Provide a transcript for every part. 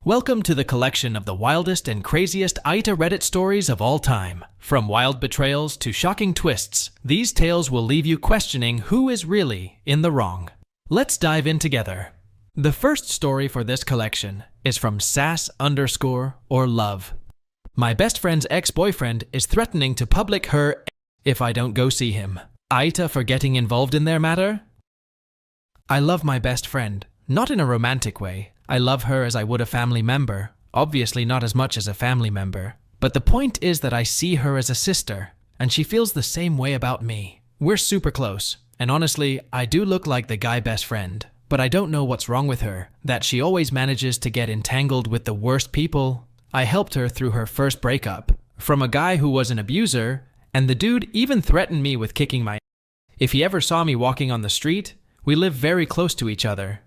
Welcome to the collection of the wildest and craziest AITA Reddit stories of all time. From wild betrayals to shocking twists, these tales will leave you questioning who is really in the wrong. Let's dive in together. The first story for this collection is from _or love. My best friend's ex-boyfriend is threatening to public her if I don't go see him. AITA for getting involved in their matter? I love my best friend, not in a romantic way. I love her as I would a family member, obviously not as much as a family member. But the point is that I see her as a sister, and she feels the same way about me. We're super close, and honestly, I do look like the guy best friend. But I don't know what's wrong with her, that she always manages to get entangled with the worst people. I helped her through her first breakup, from a guy who was an abuser, and the dude even threatened me with kicking my ass. If he ever saw me walking on the street, we live very close to each other.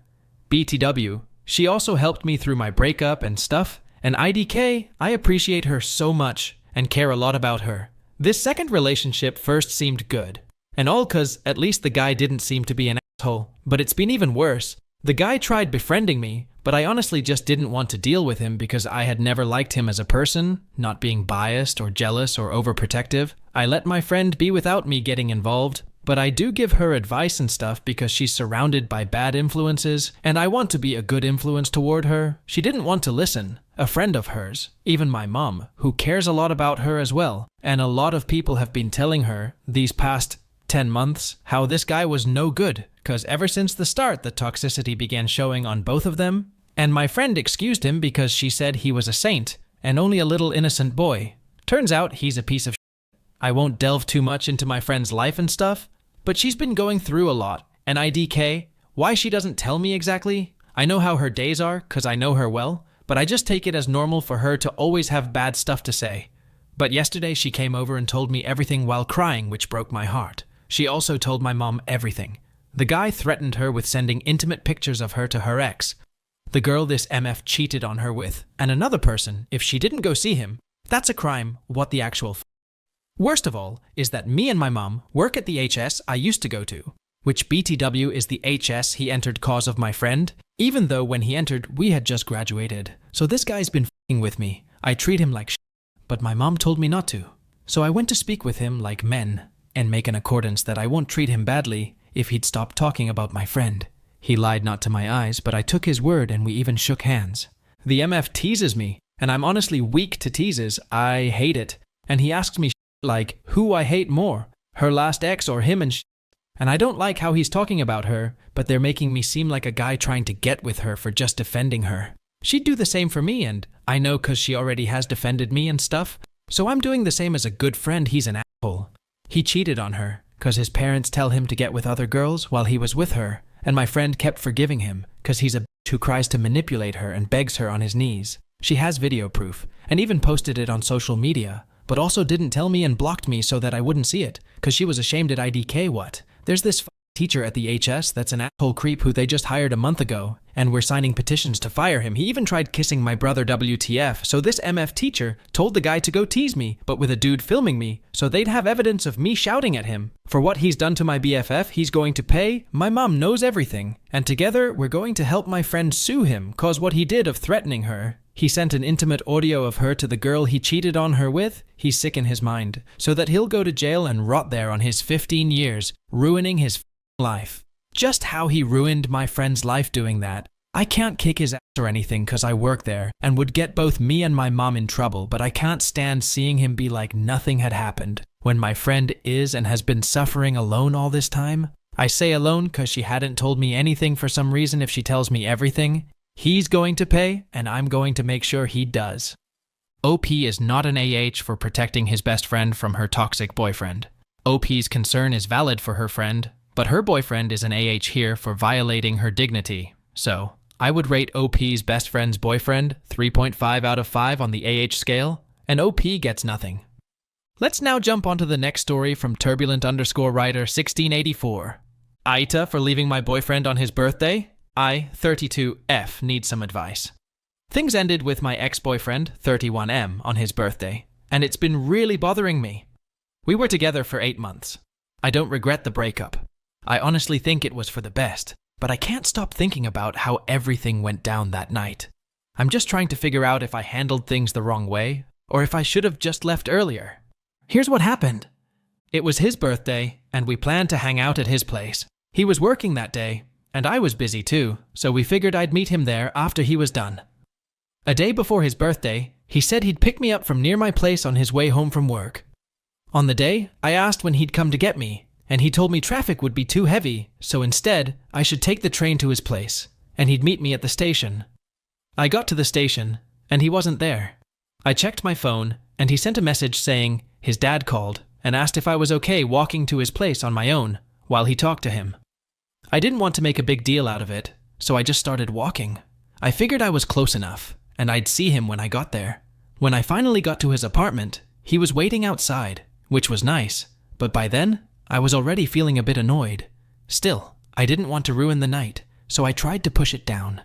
BTW. She also helped me through my breakup and stuff, and IDK, I appreciate her so much and care a lot about her. This second relationship first seemed good, and all cause at least the guy didn't seem to be an asshole, but it's been even worse. The guy tried befriending me, but I honestly just didn't want to deal with him because I had never liked him as a person, not being biased or jealous or overprotective. I let my friend be without me getting involved. But I do give her advice and stuff because she's surrounded by bad influences, and I want to be a good influence toward her. She didn't want to listen. A friend of hers, even my mom, who cares a lot about her as well, and a lot of people have been telling her these past 10 months how this guy was no good, because ever since the start the toxicity began showing on both of them, and my friend excused him because she said he was a saint and only a little innocent boy. Turns out he's a piece of shit. I won't delve too much into my friend's life and stuff, but she's been going through a lot, and IDK, why she doesn't tell me exactly? I know how her days are, cause I know her well, but I just take it as normal for her to always have bad stuff to say. But yesterday she came over and told me everything while crying, which broke my heart. She also told my mom everything. The guy threatened her with sending intimate pictures of her to her ex, the girl this MF cheated on her with, and another person, if she didn't go see him. That's a crime, what the actual Worst of all is that me and my mom work at the HS I used to go to, which BTW is the HS he entered cause of my friend, even though when he entered we had just graduated. So this guy's been f***ing with me. I treat him like shit, but my mom told me not to. So I went to speak with him like men and make an accordance that I won't treat him badly if he'd stop talking about my friend. He lied not to my eyes, but I took his word and we even shook hands. The MF teases me, and I'm honestly weak to teases. I hate it. And he asks me like who I hate more, her last ex or him and I don't like how he's talking about her, but they're making me seem like a guy trying to get with her for just defending her. She'd do the same for me, and I know cause she already has defended me and stuff, so I'm doing the same as a good friend. He's an asshole. He cheated on her cause his parents tell him to get with other girls while he was with her, and my friend kept forgiving him cause he's a bitch who cries to manipulate her and begs her on his knees. She has video proof and even posted it on social media, but also didn't tell me and blocked me so that I wouldn't see it, cause she was ashamed at IDK. What? There's this teacher at the HS that's an asshole creep who they just hired a month ago, and we're signing petitions to fire him. He even tried kissing my brother WTF, so this MF teacher told the guy to go tease me, but with a dude filming me, so they'd have evidence of me shouting at him. For what he's done to my BFF, he's going to pay. My mom knows everything, and together we're going to help my friend sue him, cause what he did of threatening her. He sent an intimate audio of her to the girl he cheated on her with. He's sick in his mind, so that he'll go to jail and rot there on his 15 years, ruining his life. Just how he ruined my friend's life doing that. I can't kick his ass or anything cause I work there and would get both me and my mom in trouble, but I can't stand seeing him be like nothing had happened when my friend is and has been suffering alone all this time. I say alone cause she hadn't told me anything for some reason. If she tells me everything, he's going to pay, and I'm going to make sure he does. OP is not an AH for protecting his best friend from her toxic boyfriend. OP's concern is valid for her friend, but her boyfriend is an AH here for violating her dignity. So, I would rate OP's best friend's boyfriend 3.5 out of 5 on the AH scale, and OP gets nothing. Let's now jump onto the next story from turbulent_writer 1684. AITA for leaving my boyfriend on his birthday? I, 32F, need some advice. Things ended with my ex-boyfriend, 31M, on his birthday, and it's been really bothering me. We were together for 8 months. I don't regret the breakup. I honestly think it was for the best, but I can't stop thinking about how everything went down that night. I'm just trying to figure out if I handled things the wrong way, or if I should have just left earlier. Here's what happened. It was his birthday, and we planned to hang out at his place. He was working that day, and I was busy too, so we figured I'd meet him there after he was done. A day before his birthday, he said he'd pick me up from near my place on his way home from work. On the day, I asked when he'd come to get me, and he told me traffic would be too heavy, so instead, I should take the train to his place, and he'd meet me at the station. I got to the station, and he wasn't there. I checked my phone, and he sent a message saying his dad called and asked if I was okay walking to his place on my own while he talked to him. I didn't want to make a big deal out of it, so I just started walking. I figured I was close enough, and I'd see him when I got there. When I finally got to his apartment, he was waiting outside, which was nice, but by then, I was already feeling a bit annoyed. Still, I didn't want to ruin the night, so I tried to push it down.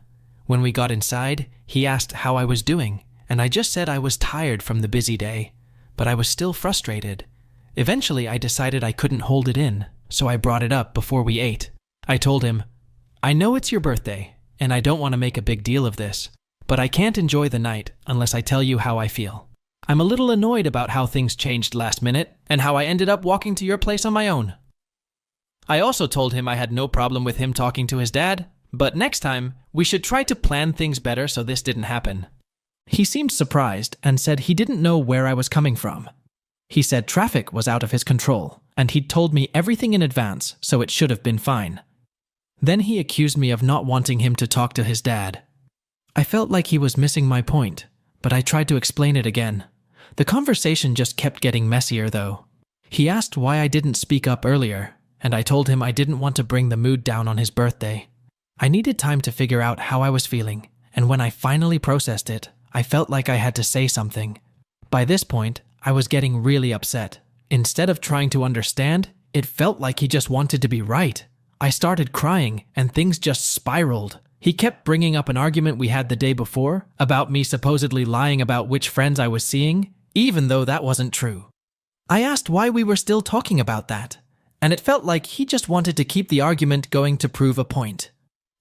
When we got inside, he asked how I was doing, and I just said I was tired from the busy day, but I was still frustrated. Eventually, I decided I couldn't hold it in, so I brought it up before we ate. I told him, I know it's your birthday, and I don't want to make a big deal of this, but I can't enjoy the night unless I tell you how I feel. I'm a little annoyed about how things changed last minute and how I ended up walking to your place on my own. I also told him I had no problem with him talking to his dad, but next time, we should try to plan things better so this didn't happen. He seemed surprised and said he didn't know where I was coming from. He said traffic was out of his control, and he'd told me everything in advance, so it should have been fine. Then he accused me of not wanting him to talk to his dad. I felt like he was missing my point, but I tried to explain it again. The conversation just kept getting messier, though. He asked why I didn't speak up earlier, and I told him I didn't want to bring the mood down on his birthday. I needed time to figure out how I was feeling, and when I finally processed it, I felt like I had to say something. By this point, I was getting really upset. Instead of trying to understand, it felt like he just wanted to be right. I started crying, and things just spiraled. He kept bringing up an argument we had the day before about me supposedly lying about which friends I was seeing, even though that wasn't true. I asked why we were still talking about that, and it felt like he just wanted to keep the argument going to prove a point.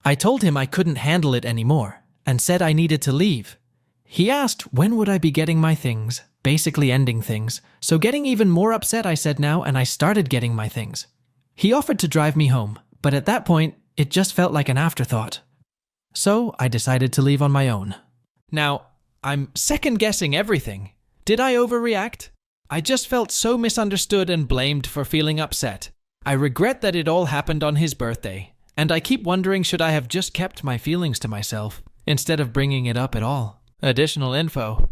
I told him I couldn't handle it anymore, and said I needed to leave. He asked when would I be getting my things, basically ending things, so getting even more upset I said now, and I started getting my things. He offered to drive me home, but at that point, it just felt like an afterthought. So I decided to leave on my own. Now, I'm second-guessing everything. Did I overreact? I just felt so misunderstood and blamed for feeling upset. I regret that it all happened on his birthday, and I keep wondering should I have just kept my feelings to myself, instead of bringing it up at all. Additional info.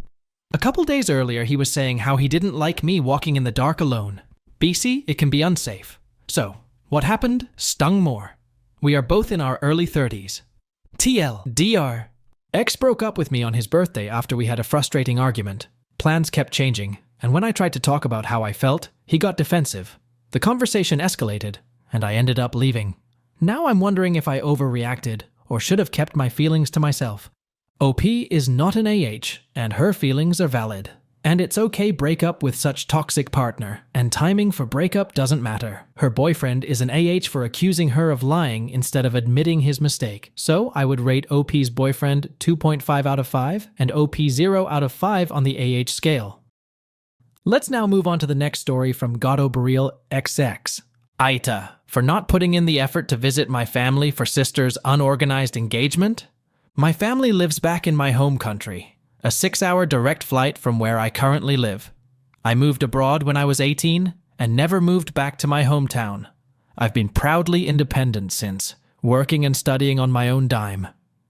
A couple days earlier, he was saying how he didn't like me walking in the dark alone. BC, it can be unsafe. So, what happened stung more. We are both in our early 30s. TLDR. X broke up with me on his birthday after we had a frustrating argument. Plans kept changing, and when I tried to talk about how I felt, he got defensive. The conversation escalated, and I ended up leaving. Now I'm wondering if I overreacted, or should have kept my feelings to myself. OP is not an AH, and her feelings are valid. And it's okay break up with such toxic partner, and timing for breakup doesn't matter. Her boyfriend is an AH for accusing her of lying instead of admitting his mistake. So I would rate OP's boyfriend 2.5 out of 5 and OP 0 out of 5 on the AH scale. Let's now move on to the next story from Gato Baril XX. AITA, for not putting in the effort to visit my family for sister's unorganized engagement? My family lives back in my home country, a 6-hour direct flight from where I currently live. I moved abroad when I was 18 and never moved back to my hometown. I've been proudly independent since, working and studying on my own dime.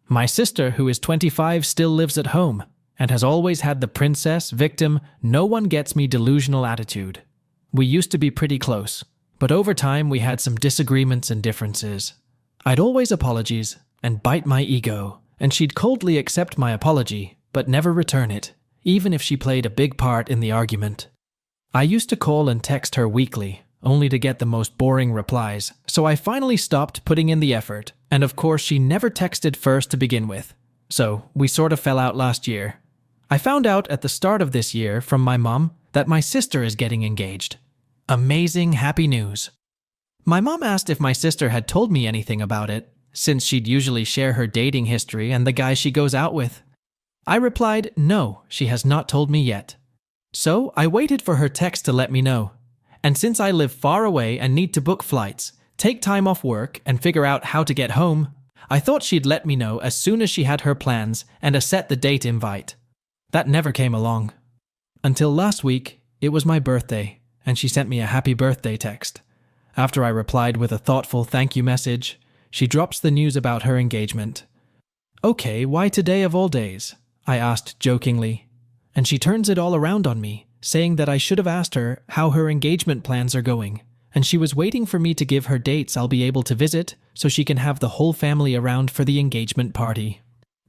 My sister, who is 25, still lives at home and has always had the princess, victim, no one gets me delusional attitude. We used to be pretty close, but over time we had some disagreements and differences. I'd always apologize and bite my ego, and she'd coldly accept my apology, but never return it, even if she played a big part in the argument. I used to call and text her weekly, only to get the most boring replies, so I finally stopped putting in the effort, and of course she never texted first to begin with, so we sort of fell out last year. I found out at the start of this year from my mom that my sister is getting engaged. Amazing happy news. My mom asked if my sister had told me anything about it, since she'd usually share her dating history and the guys she goes out with. I replied, no, she has not told me yet. So I waited for her text to let me know. And since I live far away and need to book flights, take time off work, and figure out how to get home, I thought she'd let me know as soon as she had her plans and a set the date invite. That never came along. Until last week, it was my birthday, and she sent me a happy birthday text. After I replied with a thoughtful thank you message, she drops the news about her engagement. Okay, why today of all days? I asked jokingly, and she turns it all around on me, saying that I should have asked her how her engagement plans are going, and she was waiting for me to give her dates I'll be able to visit so she can have the whole family around for the engagement party.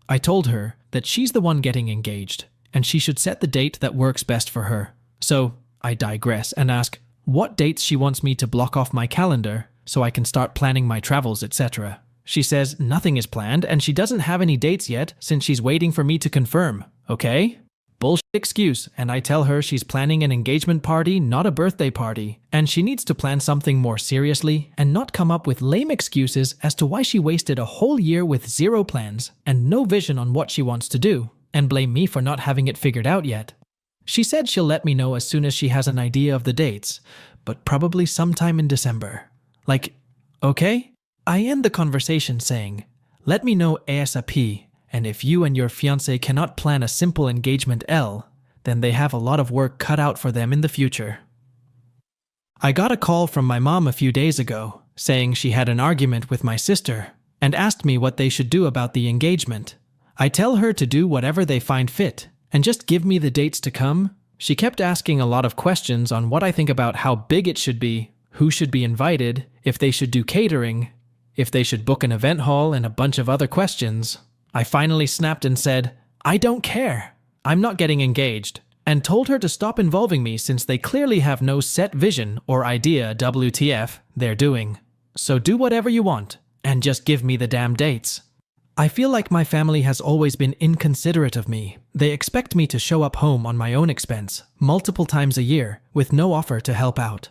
I told her that she's the one getting engaged, and she should set the date that works best for her. So I digress and ask what dates she wants me to block off my calendar so I can start planning my travels, etc. She says nothing is planned and she doesn't have any dates yet since she's waiting for me to confirm. Okay? Bullshit excuse, and I tell her she's planning an engagement party, not a birthday party, and she needs to plan something more seriously and not come up with lame excuses as to why she wasted a whole year with zero plans and no vision on what she wants to do, and blame me for not having it figured out yet. She said she'll let me know as soon as she has an idea of the dates, but probably sometime in December. Like, okay? I end the conversation saying, let me know ASAP, and if you and your fiancé cannot plan a simple engagement then they have a lot of work cut out for them in the future. I got a call from my mom a few days ago, saying she had an argument with my sister, and asked me what they should do about the engagement. I tell her to do whatever they find fit, and just give me the dates to come. She kept asking a lot of questions on what I think about how big it should be, who should be invited, if they should do catering, if they should book an event hall, and a bunch of other questions. I finally snapped and said, I don't care. I'm not getting engaged, and told her to stop involving me since they clearly have no set vision or idea WTF they're doing. So do whatever you want, and just give me the damn dates. I feel like my family has always been inconsiderate of me. They expect me to show up home on my own expense, multiple times a year, with no offer to help out.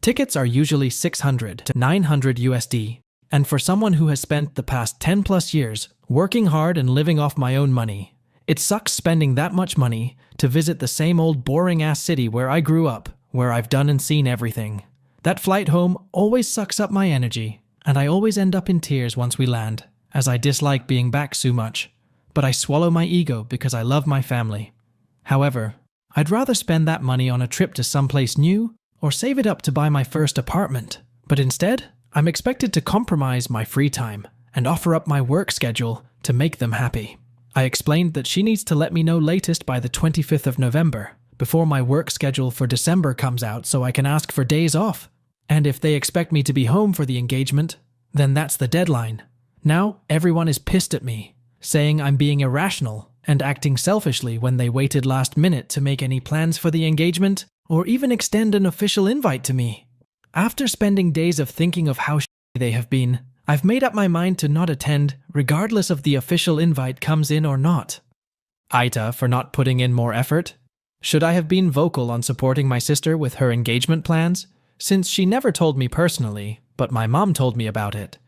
Tickets are usually $600 to $900 USD, and for someone who has spent the past 10 plus years working hard and living off my own money, it sucks spending that much money to visit the same old boring-ass city where I grew up, where I've done and seen everything. That flight home always sucks up my energy, and I always end up in tears once we land, as I dislike being back so much. But I swallow my ego because I love my family. However, I'd rather spend that money on a trip to someplace new or save it up to buy my first apartment. But instead, I'm expected to compromise my free time and offer up my work schedule to make them happy. I explained that she needs to let me know latest by the 25th of November, before my work schedule for December comes out so I can ask for days off. And if they expect me to be home for the engagement, then that's the deadline. Now everyone is pissed at me, saying I'm being irrational and acting selfishly when they waited last minute to make any plans for the engagement or even extend an official invite to me. After spending days of thinking of how shitty they have been, I've made up my mind to not attend, regardless of the official invite comes in or not. AITA for not putting in more effort? Should I have been vocal on supporting my sister with her engagement plans, since she never told me personally, but my mom told me about it?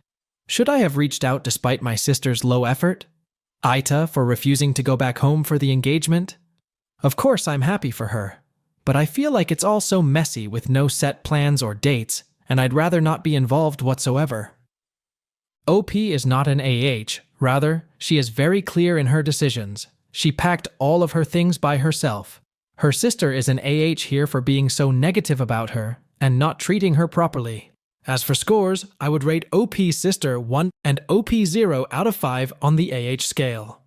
Should I have reached out despite my sister's low effort? AITA for refusing to go back home for the engagement? Of course I'm happy for her, but I feel like it's all so messy with no set plans or dates, and I'd rather not be involved whatsoever. OP is not an AH, rather, she is very clear in her decisions. She packed all of her things by herself. Her sister is an AH here for being so negative about her and not treating her properly. As for scores, I would rate OP's sister 1 and OP 0 out of 5 on the AH scale.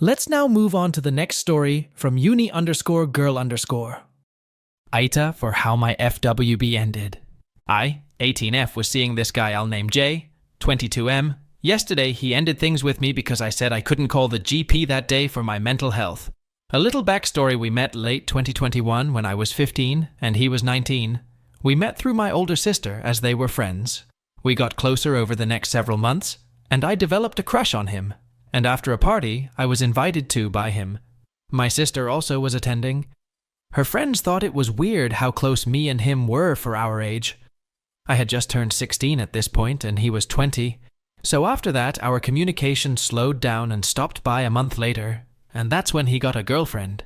Let's now move on to the next story from uni_girl_. AITA for how my FWB ended. I, 18F, was seeing this guy I'll name J, 22M. Yesterday he ended things with me because I said I couldn't call the GP that day for my mental health. A little backstory: we met late 2021 when I was 15 and he was 19. We met through my older sister as they were friends. We got closer over the next several months, and I developed a crush on him. And after a party I was invited to by him. My sister also was attending. Her friends thought it was weird how close me and him were for our age. I had just turned 16 at this point and he was 20. So after that, our communication slowed down and stopped by a month later, and that's when he got a girlfriend.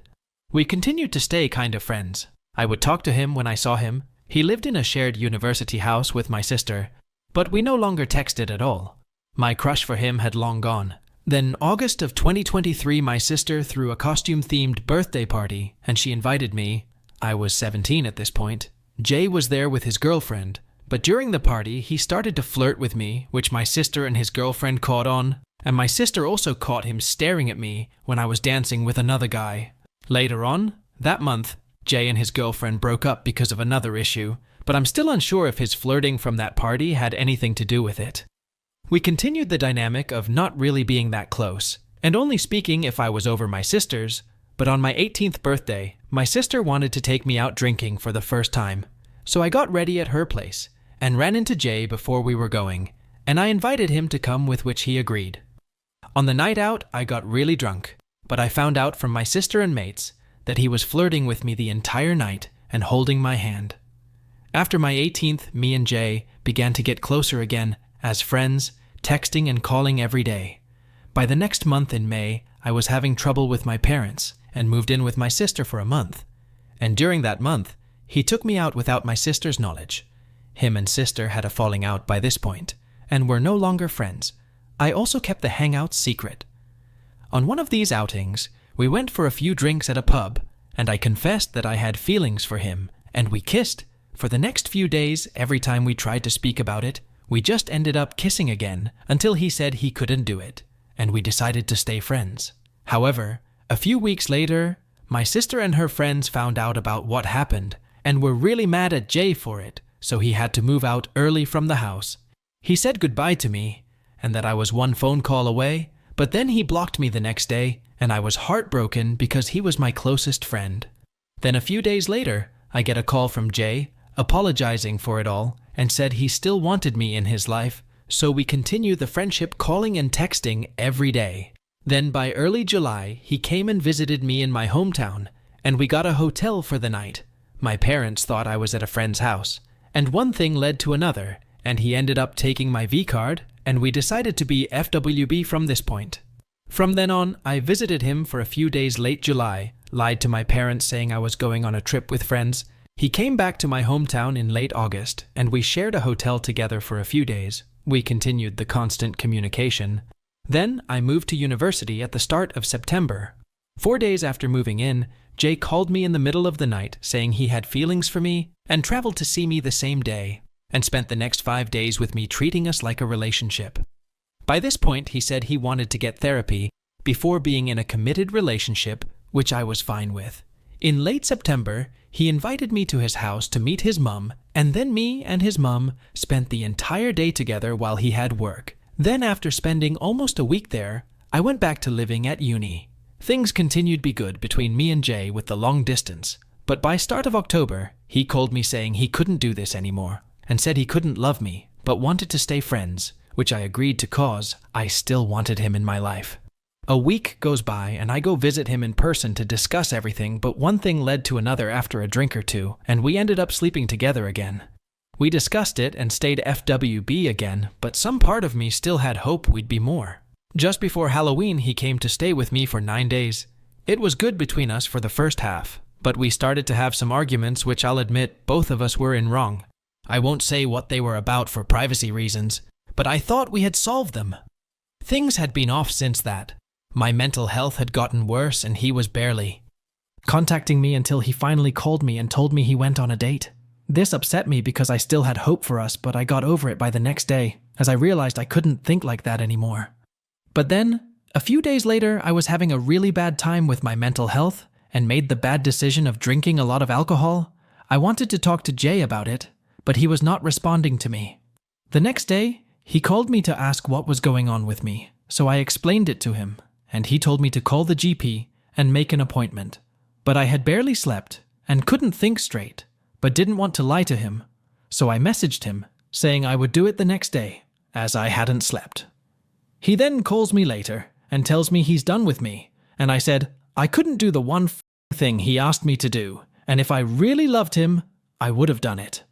We continued to stay kind of friends. I would talk to him when I saw him. He lived in a shared university house with my sister, but we no longer texted at all. My crush for him had long gone. Then August of 2023, my sister threw a costume-themed birthday party, and she invited me. I was 17 at this point. Jay was there with his girlfriend, but during the party, he started to flirt with me, which my sister and his girlfriend caught on, and my sister also caught him staring at me when I was dancing with another guy. Later on, that month, Jay and his girlfriend broke up because of another issue, but I'm still unsure if his flirting from that party had anything to do with it. We continued the dynamic of not really being that close, and only speaking if I was over my sister's, but on my 18th birthday, my sister wanted to take me out drinking for the first time. So I got ready at her place, and ran into Jay before we were going, and I invited him to come, with which he agreed. On the night out, I got really drunk, but I found out from my sister and mates that he was flirting with me the entire night and holding my hand. After my 18th, me and Jay began to get closer again as friends, texting and calling every day. By the next month in May, I was having trouble with my parents and moved in with my sister for a month. And during that month, he took me out without my sister's knowledge. Him and sister had a falling out by this point and were no longer friends. I also kept the hangouts secret. On one of these outings, we went for a few drinks at a pub, and I confessed that I had feelings for him, and we kissed. For the next few days, every time we tried to speak about it, we just ended up kissing again until he said he couldn't do it, and we decided to stay friends. However, a few weeks later, my sister and her friends found out about what happened and were really mad at Jay for it, so he had to move out early from the house. He said goodbye to me and that I was one phone call away, but then he blocked me the next day, and I was heartbroken because he was my closest friend. Then a few days later, I get a call from Jay apologizing for it all and said he still wanted me in his life, so we continue the friendship, calling and texting every day. Then by early July, he came and visited me in my hometown, and we got a hotel for the night. My parents thought I was at a friend's house, and one thing led to another, and he ended up taking my V-card, and we decided to be FWB from this point. From then on, I visited him for a few days late July, lied to my parents saying I was going on a trip with friends. He came back to my hometown in late August, and we shared a hotel together for a few days. We continued the constant communication. Then I moved to university at the start of September. 4 days after moving in, Jay called me in the middle of the night saying he had feelings for me and traveled to see me the same day, and spent the next 5 days with me, treating us like a relationship. By this point, he said he wanted to get therapy before being in a committed relationship, which I was fine with. In late September, he invited me to his house to meet his mum, and then me and his mum spent the entire day together while he had work. Then after spending almost a week there, I went back to living at uni. Things continued to be good between me and Jay with the long distance, but by start of October, he called me saying he couldn't do this anymore, and said he couldn't love me, but wanted to stay friends, which I agreed to cause I still wanted him in my life. A week goes by and I go visit him in person to discuss everything, but one thing led to another after a drink or two, and we ended up sleeping together again. We discussed it and stayed FWB again, but some part of me still had hope we'd be more. Just before Halloween, he came to stay with me for 9 days. It was good between us for the first half, but we started to have some arguments, which I'll admit both of us were in wrong. I won't say what they were about for privacy reasons, but I thought we had solved them. Things had been off since that. My mental health had gotten worse, and he was barely contacting me until he finally called me and told me he went on a date. This upset me because I still had hope for us, but I got over it by the next day, as I realized I couldn't think like that anymore. But then, a few days later, I was having a really bad time with my mental health and made the bad decision of drinking a lot of alcohol. I wanted to talk to Jay about it, but he was not responding to me. The next day, he called me to ask what was going on with me, so I explained it to him, and he told me to call the GP and make an appointment. But I had barely slept and couldn't think straight, but didn't want to lie to him, so I messaged him, saying I would do it the next day, as I hadn't slept. He then calls me later and tells me he's done with me, and I said I couldn't do the one thing he asked me to do, and if I really loved him, I would have done it.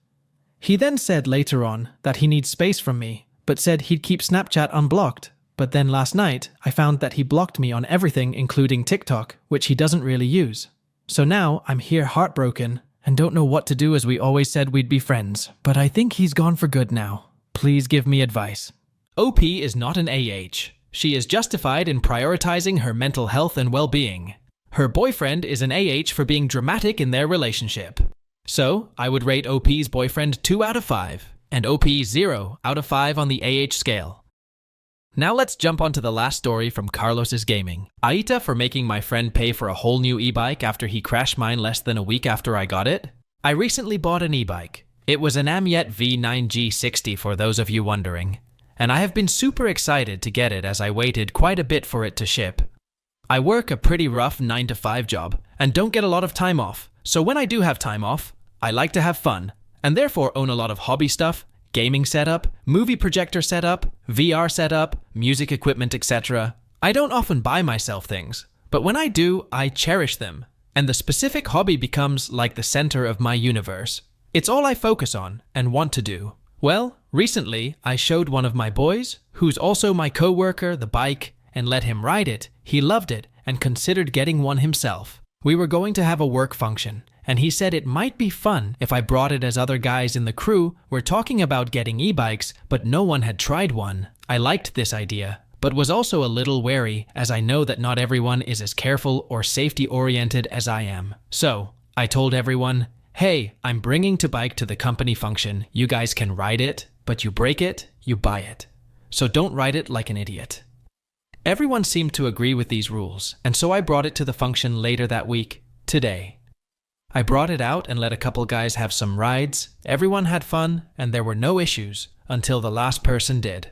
He then said later on that he needs space from me but said he'd keep Snapchat unblocked. But then last night, I found that he blocked me on everything including TikTok, which he doesn't really use. So now I'm here heartbroken and don't know what to do as we always said we'd be friends. But I think he's gone for good now. Please give me advice. OP is not an AH. She is justified in prioritizing her mental health and well-being. Her boyfriend is an AH for being dramatic in their relationship. So, I would rate OP's boyfriend 2 out of 5, and OP 0 out of 5 on the AH scale. Now let's jump onto the last story from Carlos's Gaming. AITA for making my friend pay for a whole new e-bike after he crashed mine less than a week after I got it. I recently bought an e-bike. It was an Amyet V9G60 for those of you wondering. And I have been super excited to get it as I waited quite a bit for it to ship. I work a pretty rough 9-to-5 job and don't get a lot of time off. So when I do have time off, I like to have fun and therefore own a lot of hobby stuff, gaming setup, movie projector setup, VR setup, music equipment, etc. I don't often buy myself things, but when I do, I cherish them, and the specific hobby becomes like the center of my universe. It's all I focus on and want to do. Well, recently I showed one of my boys, who's also my co-worker, the bike, and let him ride it. He loved it and considered getting one himself. We were going to have a work function, and he said it might be fun if I brought it as other guys in the crew were talking about getting e-bikes, but no one had tried one. I liked this idea, but was also a little wary as I know that not everyone is as careful or safety-oriented as I am. So, I told everyone, hey, I'm bringing the bike to the company function. You guys can ride it, but you break it, you buy it. So don't ride it like an idiot. Everyone seemed to agree with these rules, and so I brought it to the function later that week, today. I brought it out and let a couple guys have some rides. Everyone had fun, and there were no issues until the last person did.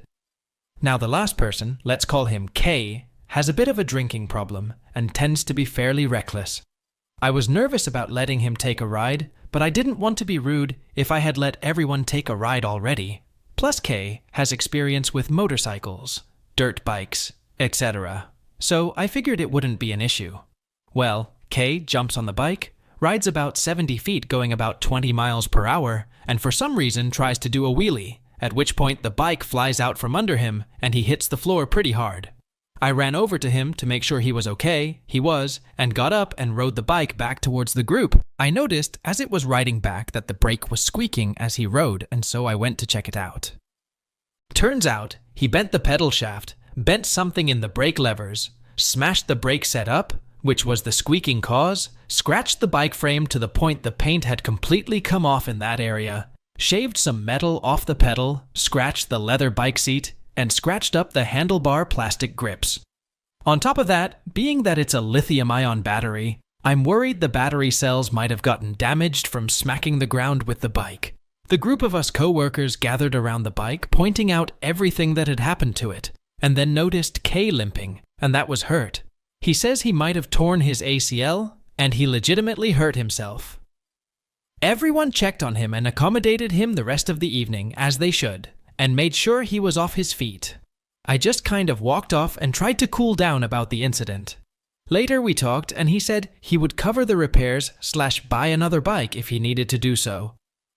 Now the last person, let's call him K, has a bit of a drinking problem and tends to be fairly reckless. I was nervous about letting him take a ride, but I didn't want to be rude if I had let everyone take a ride already. Plus K has experience with motorcycles, dirt bikes, etc. So I figured it wouldn't be an issue. Well, K jumps on the bike, rides about 70 feet going about 20 miles per hour, and for some reason tries to do a wheelie, at which point the bike flies out from under him and he hits the floor pretty hard. I ran over to him to make sure he was okay. He was, and got up and rode the bike back towards the group. I noticed as it was riding back that the brake was squeaking as he rode, and so I went to check it out. Turns out, he bent the pedal shaft, bent something in the brake levers, smashed the brake set up, which was the squeaking cause, scratched the bike frame to the point the paint had completely come off in that area, shaved some metal off the pedal, scratched the leather bike seat, and scratched up the handlebar plastic grips. On top of that, being that it's a lithium-ion battery, I'm worried the battery cells might have gotten damaged from smacking the ground with the bike. The group of us co-workers gathered around the bike, pointing out everything that had happened to it, and then noticed K limping, and that was hurt. He says he might have torn his ACL, and he legitimately hurt himself. Everyone checked on him and accommodated him the rest of the evening, as they should, and made sure he was off his feet. I just kind of walked off and tried to cool down about the incident. Later we talked, and he said he would cover the repairs / buy another bike if he needed to do so.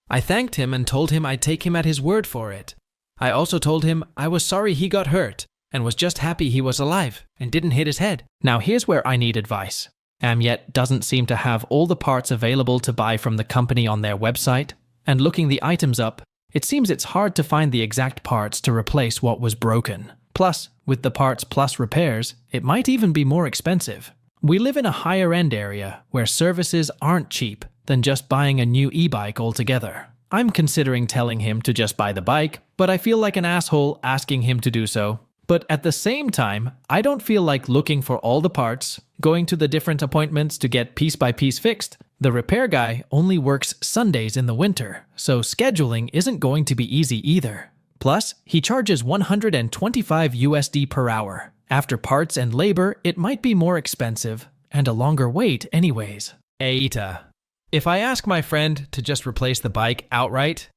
I thanked him and told him I'd take him at his word for it. I also told him I was sorry he got hurt, and was just happy he was alive and didn't hit his head. Now here's where I need advice. Amyet doesn't seem to have all the parts available to buy from the company on their website, and looking the items up, it seems it's hard to find the exact parts to replace what was broken. Plus, with the parts plus repairs, it might even be more expensive. We live in a higher-end area where services aren't cheap than just buying a new e-bike altogether. I'm considering telling him to just buy the bike, but I feel like an asshole asking him to do so. But at the same time, I don't feel like looking for all the parts, going to the different appointments to get piece by piece fixed. The repair guy only works Sundays in the winter, so scheduling isn't going to be easy either. Plus, he charges $125 per hour. After parts and labor, it might be more expensive, and a longer wait anyways. AITA. If I ask my friend to just replace the bike outright,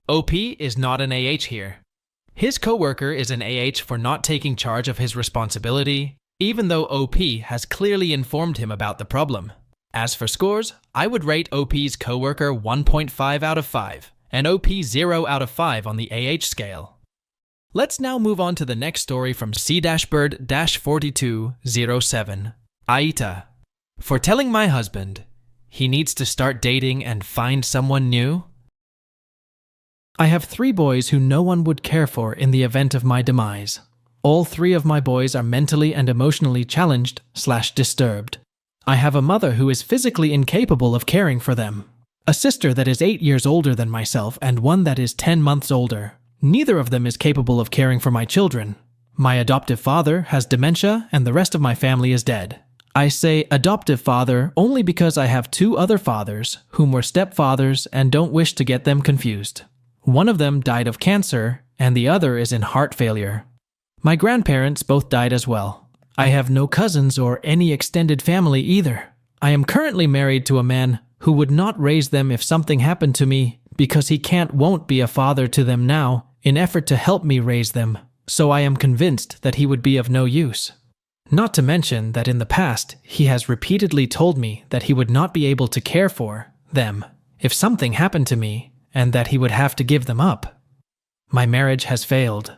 OP is not an AH here. His coworker is an AH for not taking charge of his responsibility, even though OP has clearly informed him about the problem. As for scores, I would rate OP's coworker 1.5 out of 5, and OP 0 out of 5 on the AH scale. Let's now move on to the next story from C-Bird-4207. AITA. For telling my husband he needs to start dating and find someone new. I have 3 boys who no one would care for in the event of my demise. All 3 of my boys are mentally and emotionally challenged/disturbed. I have a mother who is physically incapable of caring for them, a sister that is 8 years older than myself, and one that is 10 months older. Neither of them is capable of caring for my children. My adoptive father has dementia, and the rest of my family is dead. I say adoptive father only because I have 2 other fathers whom were stepfathers and don't wish to get them confused. One of them died of cancer, and the other is in heart failure. My grandparents both died as well. I have no cousins or any extended family either. I am currently married to a man who would not raise them if something happened to me because he won't be a father to them now in effort to help me raise them, so I am convinced that he would be of no use. Not to mention that in the past he has repeatedly told me that he would not be able to care for them if something happened to me and that he would have to give them up. My marriage has failed.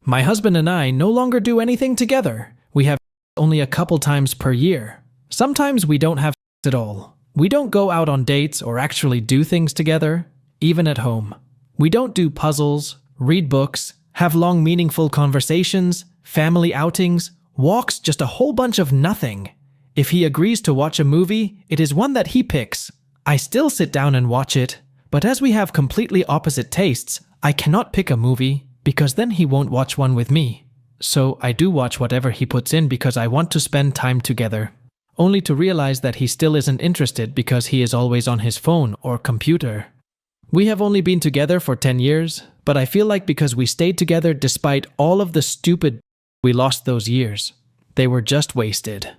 My husband and I no longer do anything together. We have only a couple times per year. Sometimes we don't have at all. We don't go out on dates or actually do things together, even at home. We don't do puzzles, read books, have long meaningful conversations, family outings, walks, just a whole bunch of nothing. If he agrees to watch a movie, it is one that he picks. I still sit down and watch it, but as we have completely opposite tastes, I cannot pick a movie because then he won't watch one with me. So I do watch whatever he puts in because I want to spend time together, only to realize that he still isn't interested because he is always on his phone or computer. We have only been together for 10 years, but I feel like because we stayed together despite all of the stupid we lost those years, they were just wasted.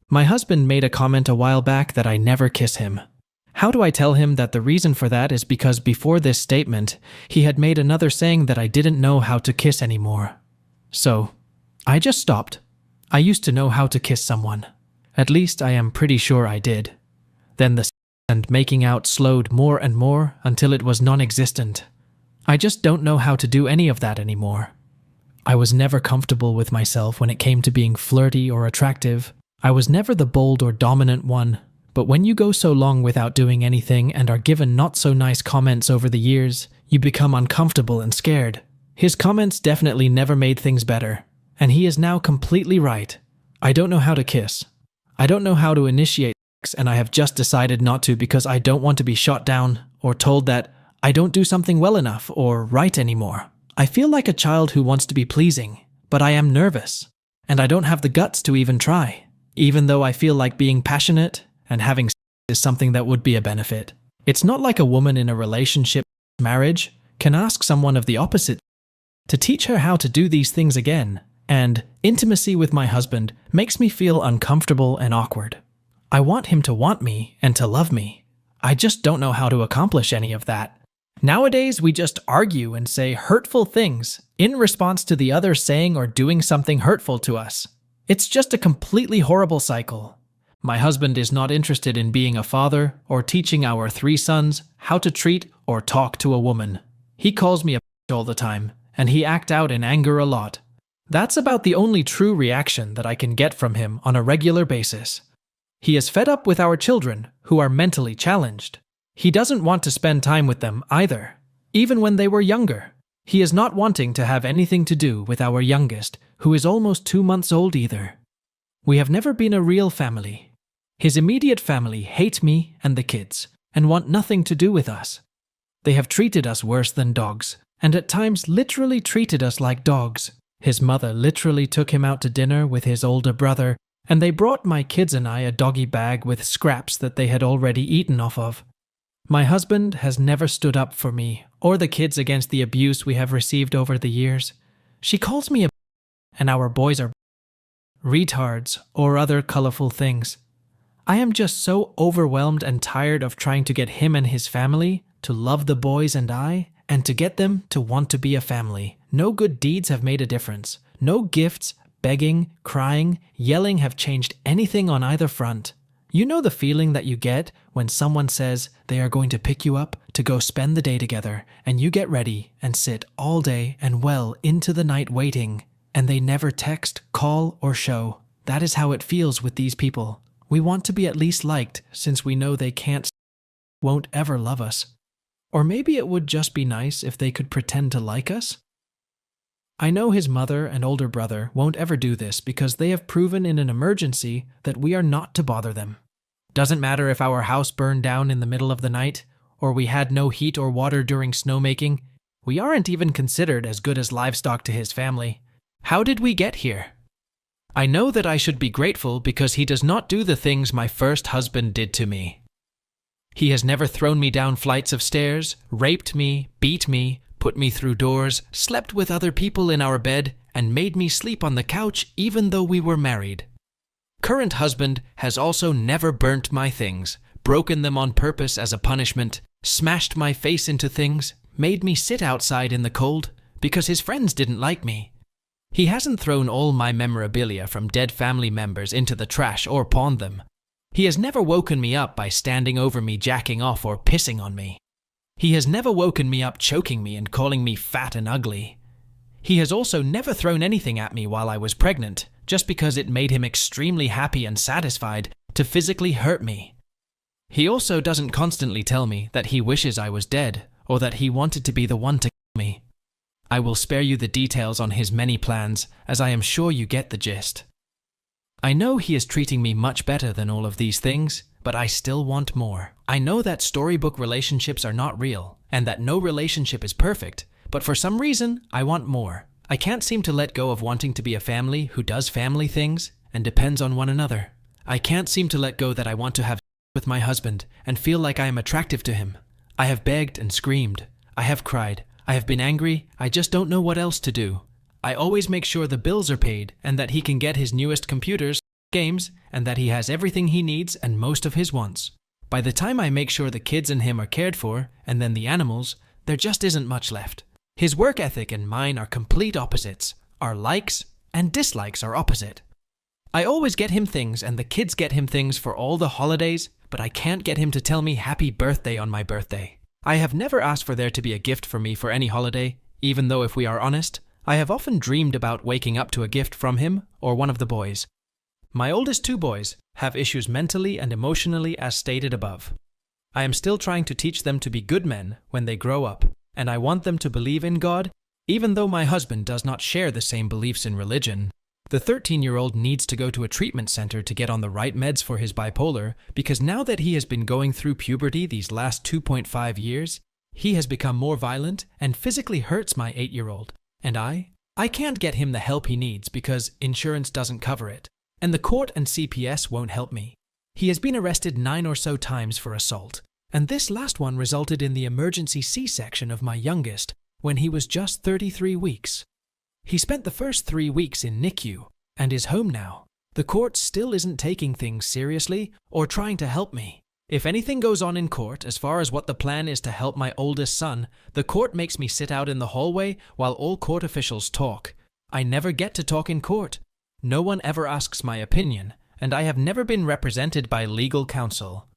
My husband made a comment a while back that I never kiss him. How do I tell him that the reason for that is because before this statement, he had made another saying that I didn't know how to kiss anymore. So, I just stopped. I used to know how to kiss someone. At least I am pretty sure I did. Then the and making out slowed more and more until it was non-existent. I just don't know how to do any of that anymore. I was never comfortable with myself when it came to being flirty or attractive. I was never the bold or dominant one. But when you go so long without doing anything and are given not so nice comments over the years, you become uncomfortable and scared. His comments definitely never made things better. And he is now completely right. I don't know how to kiss. I don't know how to initiate sex, and I have just decided not to because I don't want to be shot down or told that I don't do something well enough or right anymore. I feel like a child who wants to be pleasing, but I am nervous, and I don't have the guts to even try, even though I feel like being passionate and having sex is something that would be a benefit. It's not like a woman in a relationship, marriage, can ask someone of the opposite to teach her how to do these things again, and intimacy with my husband makes me feel uncomfortable and awkward. I want him to want me and to love me. I just don't know how to accomplish any of that. Nowadays, we just argue and say hurtful things in response to the other saying or doing something hurtful to us. It's just a completely horrible cycle. My husband is not interested in being a father or teaching our 3 sons how to treat or talk to a woman. He calls me a bitch all the time, and he acts out in anger a lot. That's about the only true reaction that I can get from him on a regular basis. He is fed up with our children, who are mentally challenged. He doesn't want to spend time with them either, even when they were younger. He is not wanting to have anything to do with our youngest, who is almost 2 months old either. We have never been a real family. His immediate family hate me and the kids, and want nothing to do with us. They have treated us worse than dogs, and at times literally treated us like dogs. His mother literally took him out to dinner with his older brother, and they brought my kids and I a doggy bag with scraps that they had already eaten off of. My husband has never stood up for me or the kids against the abuse we have received over the years. She calls me a and our boys are retards or other colorful things. I am just so overwhelmed and tired of trying to get him and his family to love the boys and I, and to get them to want to be a family. No good deeds have made a difference. No gifts, begging, crying, yelling have changed anything on either front. You know the feeling that you get when someone says they are going to pick you up to go spend the day together, and you get ready and sit all day and well into the night waiting, and they never text, call, or show. That is how it feels with these people. We want to be at least liked since we know they won't ever love us. Or maybe it would just be nice if they could pretend to like us? I know his mother and older brother won't ever do this because they have proven in an emergency that we are not to bother them. Doesn't matter if our house burned down in the middle of the night, or we had no heat or water during snowmaking, we aren't even considered as good as livestock to his family. How did we get here? I know that I should be grateful because he does not do the things my first husband did to me. He has never thrown me down flights of stairs, raped me, beat me, put me through doors, slept with other people in our bed, and made me sleep on the couch even though we were married. Current husband has also never burnt my things, broken them on purpose as a punishment, smashed my face into things, made me sit outside in the cold because his friends didn't like me. He hasn't thrown all my memorabilia from dead family members into the trash or pawned them. He has never woken me up by standing over me jacking off or pissing on me. He has never woken me up choking me and calling me fat and ugly. He has also never thrown anything at me while I was pregnant, just because it made him extremely happy and satisfied to physically hurt me. He also doesn't constantly tell me that he wishes I was dead or that he wanted to be the one to kill me. I will spare you the details on his many plans, as I am sure you get the gist. I know he is treating me much better than all of these things, but I still want more. I know that storybook relationships are not real, and that no relationship is perfect, but for some reason, I want more. I can't seem to let go of wanting to be a family who does family things and depends on one another. I can't seem to let go that I want to have with my husband and feel like I am attractive to him. I have begged and screamed. I have cried. I have been angry. I just don't know what else to do. I always make sure the bills are paid and that he can get his newest computers, games, and that he has everything he needs and most of his wants. By the time I make sure the kids and him are cared for, and then the animals, there just isn't much left. His work ethic and mine are complete opposites. Our likes and dislikes are opposite. I always get him things and the kids get him things for all the holidays, but I can't get him to tell me happy birthday on my birthday. I have never asked for there to be a gift for me for any holiday, even though if we are honest, I have often dreamed about waking up to a gift from him or one of the boys. My oldest two boys have issues mentally and emotionally as stated above. I am still trying to teach them to be good men when they grow up, and I want them to believe in God, even though my husband does not share the same beliefs in religion. The 13-year-old needs to go to a treatment center to get on the right meds for his bipolar because now that he has been going through puberty these last 2.5 years, he has become more violent and physically hurts my 8-year-old. And I can't get him the help he needs because insurance doesn't cover it. And the court and CPS won't help me. He has been arrested 9 or so times for assault, and this last one resulted in the emergency C-section of my youngest when he was just 33 weeks. He spent the first 3 weeks in NICU and is home now. The court still isn't taking things seriously or trying to help me. If anything goes on in court as far as what the plan is to help my oldest son, the court makes me sit out in the hallway while all court officials talk. I never get to talk in court. No one ever asks my opinion, and I have never been represented by legal counsel.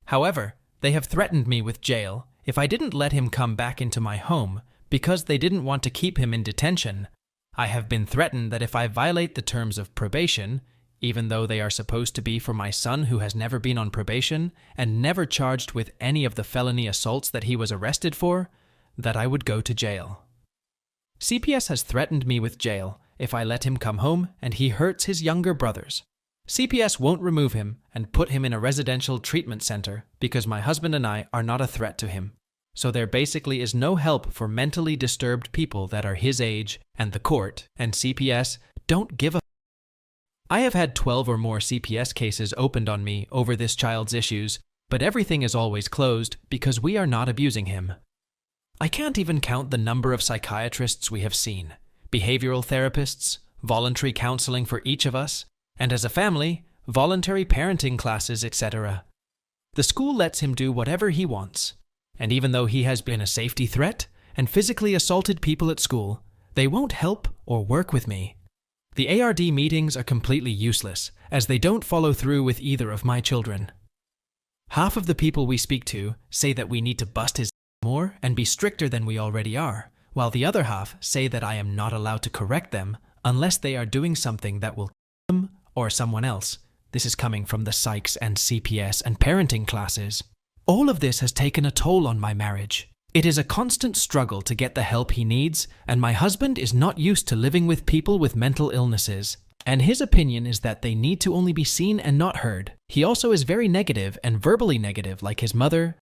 However, they have threatened me with jail if I didn't let him come back into my home because they didn't want to keep him in detention. I have been threatened that if I violate the terms of probation, even though they are supposed to be for my son who has never been on probation and never charged with any of the felony assaults that he was arrested for, that I would go to jail. CPS has threatened me with jail if I let him come home and he hurts his younger brothers. CPS won't remove him and put him in a residential treatment center because my husband and I are not a threat to him. So there basically is no help for mentally disturbed people that are his age, and the court and CPS don't give a I have had 12 or more CPS cases opened on me over this child's issues, but everything is always closed because we are not abusing him. I can't even count the number of psychiatrists we have seen, behavioral therapists, voluntary counseling for each of us, and as a family, voluntary parenting classes, etc. The school lets him do whatever he wants, and even though he has been a safety threat and physically assaulted people at school, they won't help or work with me. The ARD meetings are completely useless, as they don't follow through with either of my children. Half of the people we speak to say that we need to bust his more and be stricter than we already are, while the other half say that I am not allowed to correct them unless they are doing something that will kill them or someone else. This is coming from the psychs and CPS and parenting classes. All of this has taken a toll on my marriage. It is a constant struggle to get the help he needs, and my husband is not used to living with people with mental illnesses. And his opinion is that they need to only be seen and not heard. He also is very negative and verbally negative, like his mother,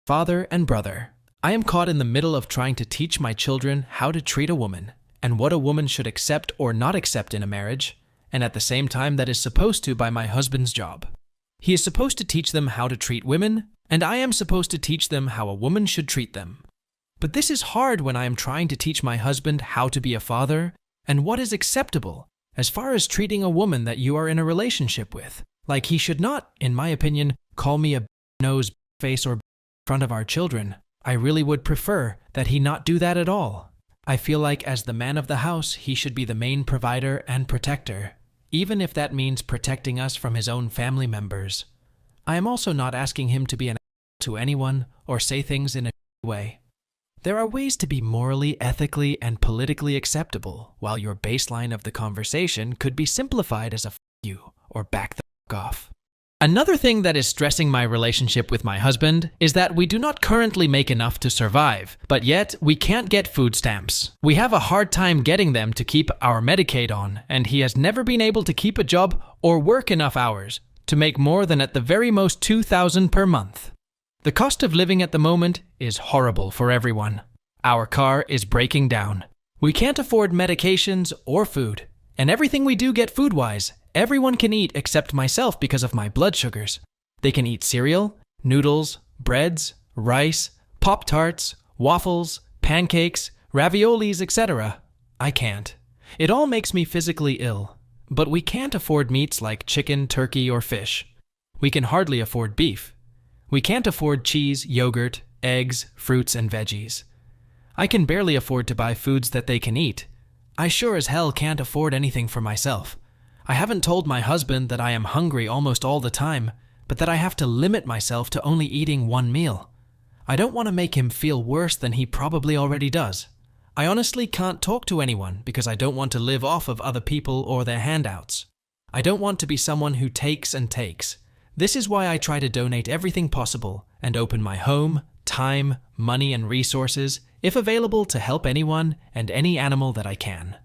father, and brother. I am caught in the middle of trying to teach my children how to treat a woman, and what a woman should accept or not accept in a marriage, and at the same time that is supposed to by my husband's job. He is supposed to teach them how to treat women, and I am supposed to teach them how a woman should treat them. But this is hard when I am trying to teach my husband how to be a father, and what is acceptable as far as treating a woman that you are in a relationship with. Like, he should not, in my opinion, call me a nose, face, or in front of our children. I really would prefer that he not do that at all. I feel like as the man of the house, he should be the main provider and protector, even if that means protecting us from his own family members. I am also not asking him to be an to anyone or say things in a way. There are ways to be morally, ethically, and politically acceptable, while your baseline of the conversation could be simplified as a "f you" or "back the f off." Another thing that is stressing my relationship with my husband is that we do not currently make enough to survive, but yet we can't get food stamps. We have a hard time getting them to keep our Medicaid on, and he has never been able to keep a job or work enough hours to make more than at the very most $2,000 per month. The cost of living at the moment is horrible for everyone. Our car is breaking down. We can't afford medications or food. And everything we do get food-wise, everyone can eat except myself because of my blood sugars. They can eat cereal, noodles, breads, rice, Pop-Tarts, waffles, pancakes, raviolis, etc. I can't. It all makes me physically ill. But we can't afford meats like chicken, turkey, or fish. We can hardly afford beef. We can't afford cheese, yogurt, eggs, fruits, and veggies. I can barely afford to buy foods that they can eat. I sure as hell can't afford anything for myself. I haven't told my husband that I am hungry almost all the time, but that I have to limit myself to only eating one meal. I don't want to make him feel worse than he probably already does. I honestly can't talk to anyone because I don't want to live off of other people or their handouts. I don't want to be someone who takes and takes. This is why I try to donate everything possible and open my home, time, money, and resources, if available, to help anyone and any animal that I can.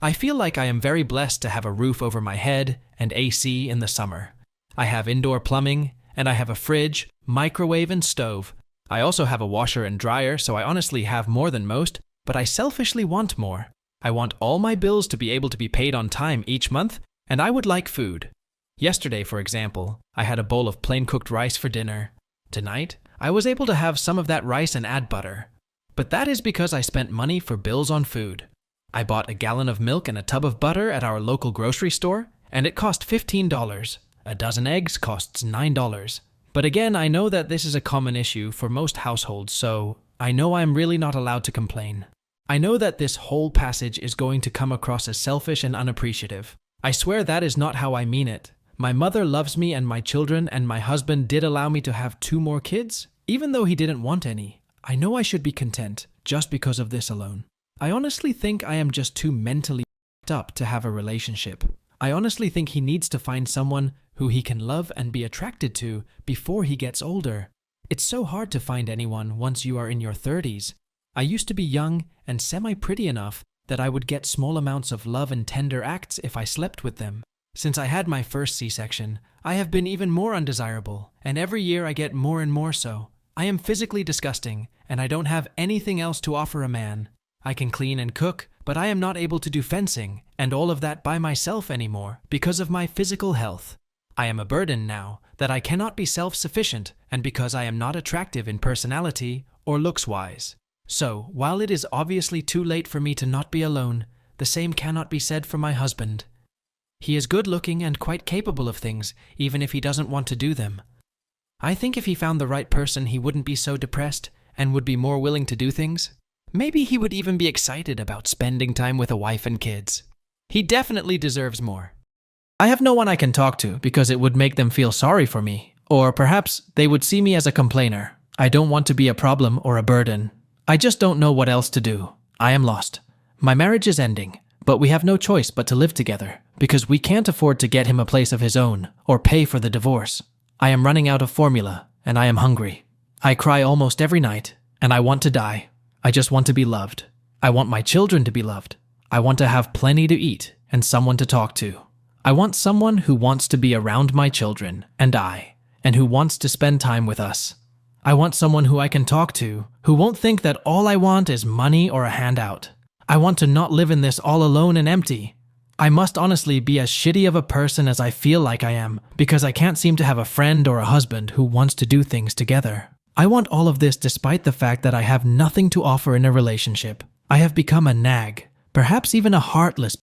I feel like I am very blessed to have a roof over my head and AC in the summer. I have indoor plumbing, and I have a fridge, microwave, and stove. I also have a washer and dryer, so I honestly have more than most, but I selfishly want more. I want all my bills to be able to be paid on time each month, and I would like food. Yesterday, for example, I had a bowl of plain-cooked rice for dinner. Tonight, I was able to have some of that rice and add butter. But that is because I spent money for bills on food. I bought a gallon of milk and a tub of butter at our local grocery store, and it cost $15. A dozen eggs costs $9. But again, I know that this is a common issue for most households, so I know I'm really not allowed to complain. I know that this whole passage is going to come across as selfish and unappreciative. I swear that is not how I mean it. My mother loves me and my children, and my husband did allow me to have 2 more kids, even though he didn't want any. I know I should be content just because of this alone. I honestly think I am just too mentally up to have a relationship. I honestly think he needs to find someone who he can love and be attracted to before he gets older. It's so hard to find anyone once you are in your 30s. I used to be young and semi-pretty enough that I would get small amounts of love and tender acts if I slept with them. Since I had my first C-section, I have been even more undesirable, and every year I get more and more so. I am physically disgusting, and I don't have anything else to offer a man. I can clean and cook, but I am not able to do fencing, and all of that by myself anymore because of my physical health. I am a burden now that I cannot be self-sufficient, and because I am not attractive in personality or looks-wise. So, while it is obviously too late for me to not be alone, the same cannot be said for my husband. He is good-looking and quite capable of things, even if he doesn't want to do them. I think if he found the right person, he wouldn't be so depressed and would be more willing to do things. Maybe he would even be excited about spending time with a wife and kids. He definitely deserves more. I have no one I can talk to because it would make them feel sorry for me, Or perhaps they would see me as a complainer. I don't want to be a problem or a burden. I just don't know what else to do. I am lost. My marriage is ending, but we have no choice but to live together because we can't afford to get him a place of his own or pay for the divorce. I am running out of formula and I am hungry. I cry almost every night and I want to die. I just want to be loved. I want my children to be loved. I want to have plenty to eat and someone to talk to. I want someone who wants to be around my children and who wants to spend time with us. I want someone who I can talk to, who won't think that all I want is money or a handout. I want to not live in this all alone and empty. I must honestly be as shitty of a person as I feel like I am, because I can't seem to have a friend or a husband who wants to do things together. I want all of this despite the fact that I have nothing to offer in a relationship. I have become a nag, perhaps even a heartless.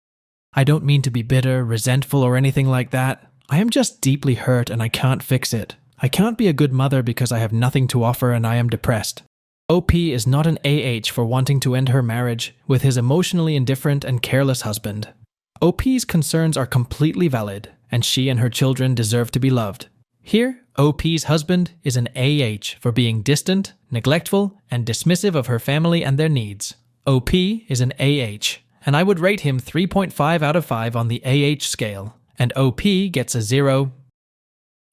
I don't mean to be bitter, resentful, or anything like that. I am just deeply hurt and I can't fix it. I can't be a good mother because I have nothing to offer and I am depressed. OP is not an AH for wanting to end her marriage with his emotionally indifferent and careless husband. OP's concerns are completely valid, and she and her children deserve to be loved. Here, OP's husband is an AH for being distant, neglectful, and dismissive of her family and their needs. OP is an AH, and I would rate him 3.5 out of 5 on the AH scale, and OP gets a 0.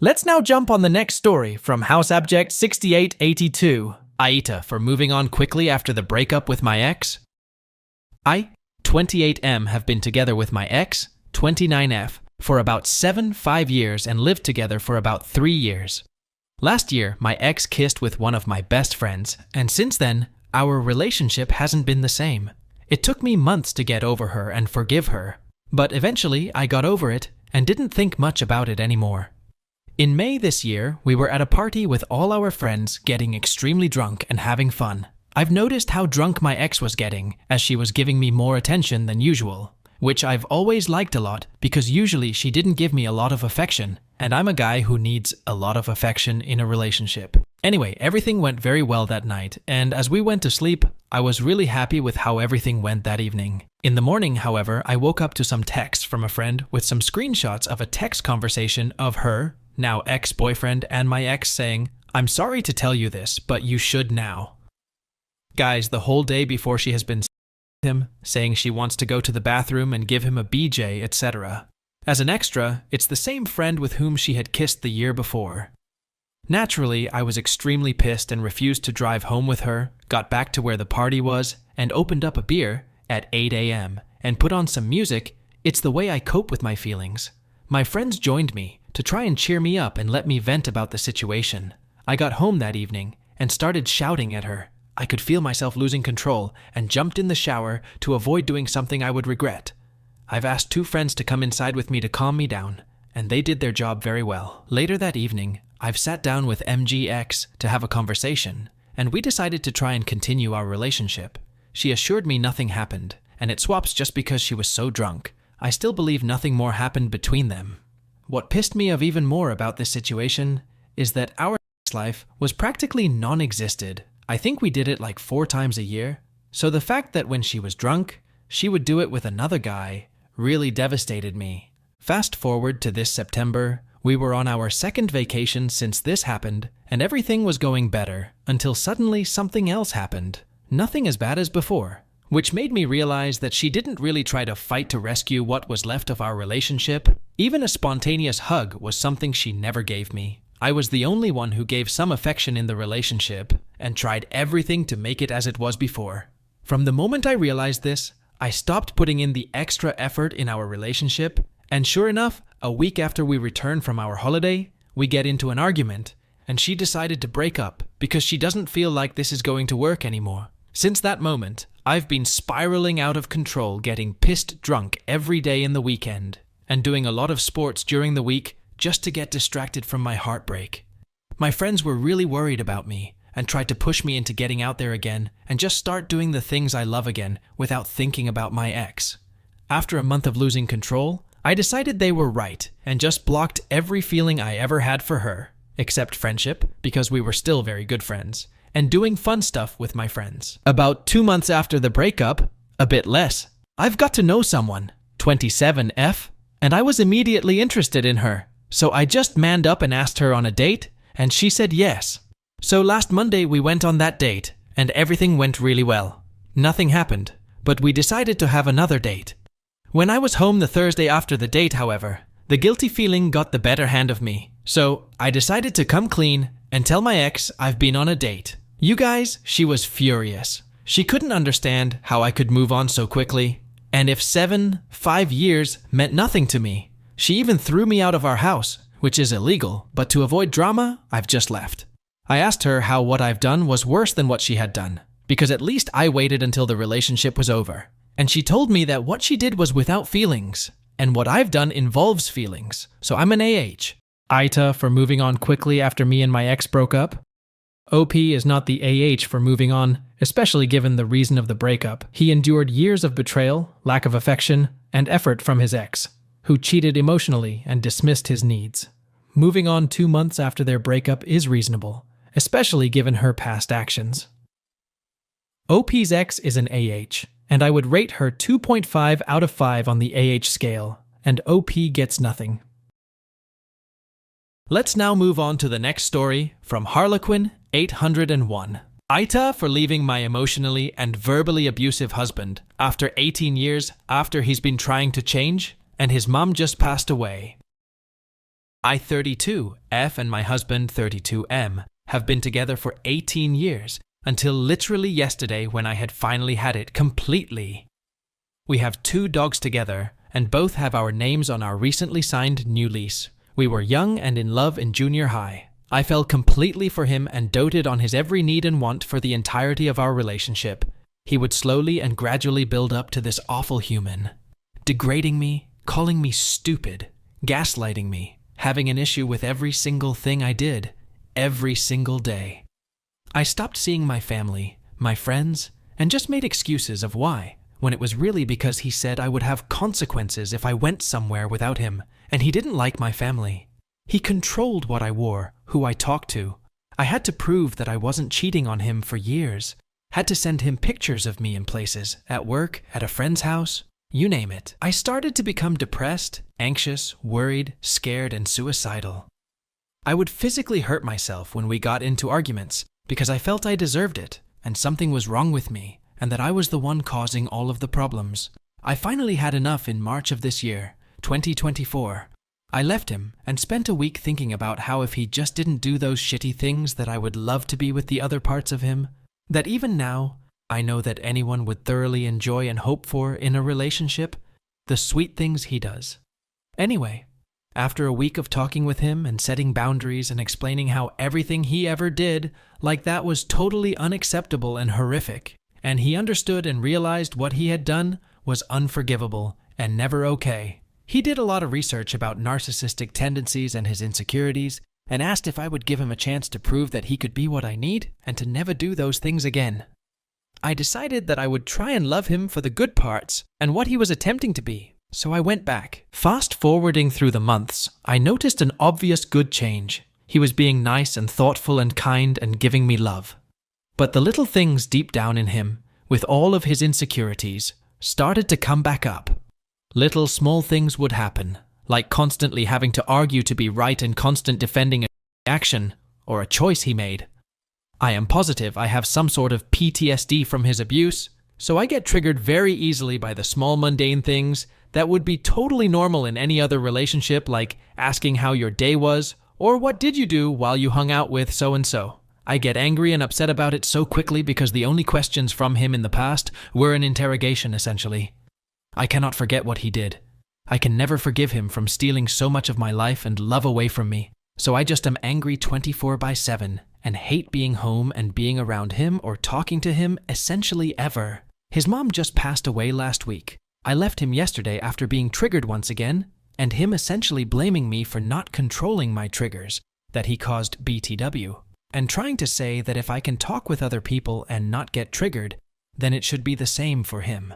Let's now jump on the next story from House Abject 6882. AITA for moving on quickly after the breakup with my ex. I, 28M, have been together with my ex, 29F, for about 5 years and lived together for about 3 years. Last year, my ex kissed with one of my best friends, and since then, our relationship hasn't been the same. It took me months to get over her and forgive her, but eventually I got over it and didn't think much about it anymore. In May this year, we were at a party with all our friends getting extremely drunk and having fun. I've noticed how drunk my ex was getting as she was giving me more attention than usual, which I've always liked a lot because usually she didn't give me a lot of affection, and I'm a guy who needs a lot of affection in a relationship. Anyway, everything went very well that night, and as we went to sleep, I was really happy with how everything went that evening. In the morning, however, I woke up to some text from a friend with some screenshots of a text conversation of her, now ex-boyfriend, and my ex saying, "I'm sorry to tell you this, but you should now." Guys, the whole day before she has been him, saying she wants to go to the bathroom and give him a BJ, etc. As an extra, it's the same friend with whom she had kissed the year before. Naturally, I was extremely pissed and refused to drive home with her, got back to where the party was, and opened up a beer at 8 a.m. and put on some music. It's the way I cope with my feelings. My friends joined me to try and cheer me up and let me vent about the situation. I got home that evening and started shouting at her. I could feel myself losing control and jumped in the shower to avoid doing something I would regret. I've asked 2 friends to come inside with me to calm me down, and they did their job very well. Later that evening, I've sat down with MGX to have a conversation, and we decided to try and continue our relationship. She assured me nothing happened, and it swaps just because she was so drunk. I still believe nothing more happened between them. What pissed me off even more about this situation is that our sex life was practically non-existent. I think we did it like 4 times a year. So the fact that when she was drunk, she would do it with another guy really devastated me. Fast forward to this September, we were on our 2nd vacation since this happened, and everything was going better until suddenly something else happened. Nothing as bad as before, which made me realize that she didn't really try to fight to rescue what was left of our relationship. Even a spontaneous hug was something she never gave me. I was the only one who gave some affection in the relationship and tried everything to make it as it was before. From the moment I realized this, I stopped putting in the extra effort in our relationship, and sure enough, a week after we returned from our holiday, we get into an argument, and she decided to break up because she doesn't feel like this is going to work anymore. Since that moment, I've been spiraling out of control, getting pissed drunk every day in the weekend, and doing a lot of sports during the week just to get distracted from my heartbreak. My friends were really worried about me and tried to push me into getting out there again and just start doing the things I love again without thinking about my ex. After a month of losing control, I decided they were right and just blocked every feeling I ever had for her, except friendship, because we were still very good friends, and doing fun stuff with my friends. About 2 months after the breakup, a bit less, I've got to know someone, 27F, and I was immediately interested in her. So I just manned up and asked her on a date, and she said yes. So last Monday we went on that date, and everything went really well. Nothing happened, but we decided to have another date. When I was home the Thursday after the date, however, the guilty feeling got the better hand of me. So I decided to come clean and tell my ex I've been on a date. You guys, she was furious. She couldn't understand how I could move on so quickly. And if 5 years meant nothing to me, she even threw me out of our house, which is illegal, but to avoid drama, I've just left. I asked her how what I've done was worse than what she had done, because at least I waited until the relationship was over. And she told me that what she did was without feelings, and what I've done involves feelings, so I'm an AH. AITA for moving on quickly after me and my ex broke up. OP is not the AH for moving on, especially given the reason of the breakup. He endured years of betrayal, lack of affection, and effort from his ex, who cheated emotionally and dismissed his needs. Moving on 2 months after their breakup is reasonable, especially given her past actions. OP's ex is an AH, and I would rate her 2.5 out of 5 on the AH scale, and OP gets nothing. Let's now move on to the next story from Harlequin 801. AITA for leaving my emotionally and verbally abusive husband after 18 years after he's been trying to change and his mom just passed away. I 32F and my husband 32M have been together for 18 years until literally yesterday when I had finally had it completely. We have 2 dogs together and both have our names on our recently signed new lease. We were young and in love in junior high. I fell completely for him and doted on his every need and want for the entirety of our relationship. He would slowly and gradually build up to this awful human, degrading me, calling me stupid, gaslighting me, having an issue with every single thing I did, every single day. I stopped seeing my family, my friends, and just made excuses of why, when it was really because he said I would have consequences if I went somewhere without him, and he didn't like my family. He controlled what I wore, who I talked to. I had to prove that I wasn't cheating on him for years. Had to send him pictures of me in places, at work, at a friend's house, you name it. I started to become depressed, anxious, worried, scared, and suicidal. I would physically hurt myself when we got into arguments because I felt I deserved it, and something was wrong with me, and that I was the one causing all of the problems. I finally had enough in March of this year, 2024. I left him and spent a week thinking about how if he just didn't do those shitty things that I would love to be with the other parts of him, that even now, I know that anyone would thoroughly enjoy and hope for in a relationship, the sweet things he does. Anyway, after a week of talking with him and setting boundaries and explaining how everything he ever did like that was totally unacceptable and horrific, and he understood and realized what he had done was unforgivable and never okay. He did a lot of research about narcissistic tendencies and his insecurities, and asked if I would give him a chance to prove that he could be what I need and to never do those things again. I decided that I would try and love him for the good parts and what he was attempting to be, so I went back. Fast forwarding through the months, I noticed an obvious good change. He was being nice and thoughtful and kind and giving me love. But the little things deep down in him, with all of his insecurities, started to come back up. Little small things would happen, like constantly having to argue to be right and constant defending an action or a choice he made. I am positive I have some sort of PTSD from his abuse, so I get triggered very easily by the small mundane things that would be totally normal in any other relationship, like asking how your day was or what did you do while you hung out with so-and-so. I get angry and upset about it so quickly because the only questions from him in the past were an interrogation, essentially. I cannot forget what he did. I can never forgive him from stealing so much of my life and love away from me. So I just am angry 24/7 and hate being home and being around him or talking to him essentially ever. His mom just passed away last week. I left him yesterday after being triggered once again, and him essentially blaming me for not controlling my triggers, that he caused BTW, and trying to say that if I can talk with other people and not get triggered, then it should be the same for him.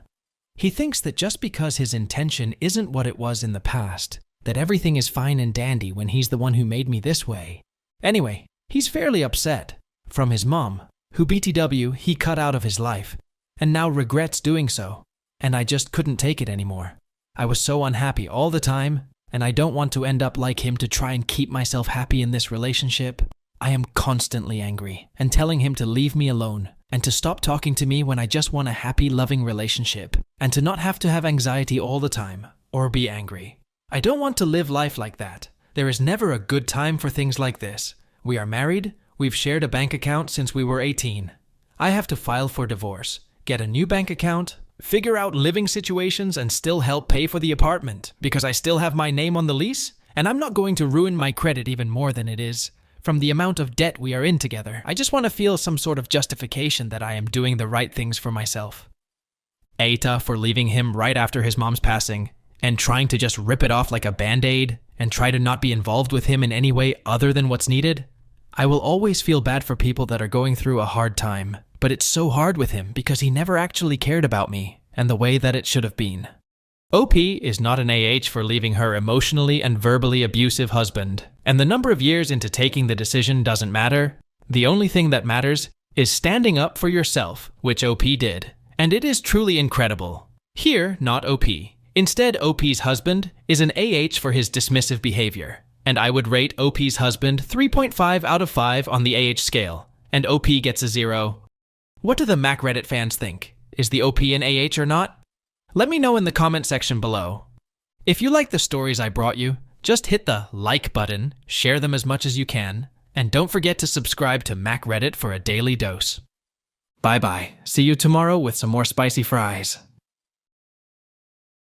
He thinks that just because his intention isn't what it was in the past, that everything is fine and dandy when he's the one who made me this way. Anyway, he's fairly upset from his mom, who BTW he cut out of his life, and now regrets doing so, and I just couldn't take it anymore. I was so unhappy all the time, and I don't want to end up like him to try and keep myself happy in this relationship. I am constantly angry and telling him to leave me alone and to stop talking to me when I just want a happy, loving relationship and to not have to have anxiety all the time or be angry. I don't want to live life like that. There is never a good time for things like this. We are married. We've shared a bank account since we were 18. I have to file for divorce, get a new bank account, figure out living situations, and still help pay for the apartment because I still have my name on the lease, and I'm not going to ruin my credit even more than it is from the amount of debt we are in together. I just want to feel some sort of justification that I am doing the right things for myself. AITA for leaving him right after his mom's passing and trying to just rip it off like a band-aid and try to not be involved with him in any way other than what's needed. I will always feel bad for people that are going through a hard time, but it's so hard with him because he never actually cared about me and the way that it should have been. OP is not an AH for leaving her emotionally and verbally abusive husband, and the number of years into taking the decision doesn't matter. The only thing that matters is standing up for yourself, which OP did, and it is truly incredible. Here, not OP. Instead, OP's husband is an AH for his dismissive behavior, and I would rate OP's husband 3.5 out of 5 on the AH scale, and OP gets a 0. What do the MacReddit fans think? Is the OP an AH or not? Let me know in the comment section below. If you like the stories I brought you, just hit the like button, share them as much as you can, and don't forget to subscribe to MacReddit for a daily dose. Bye bye. See you tomorrow with some more spicy fries.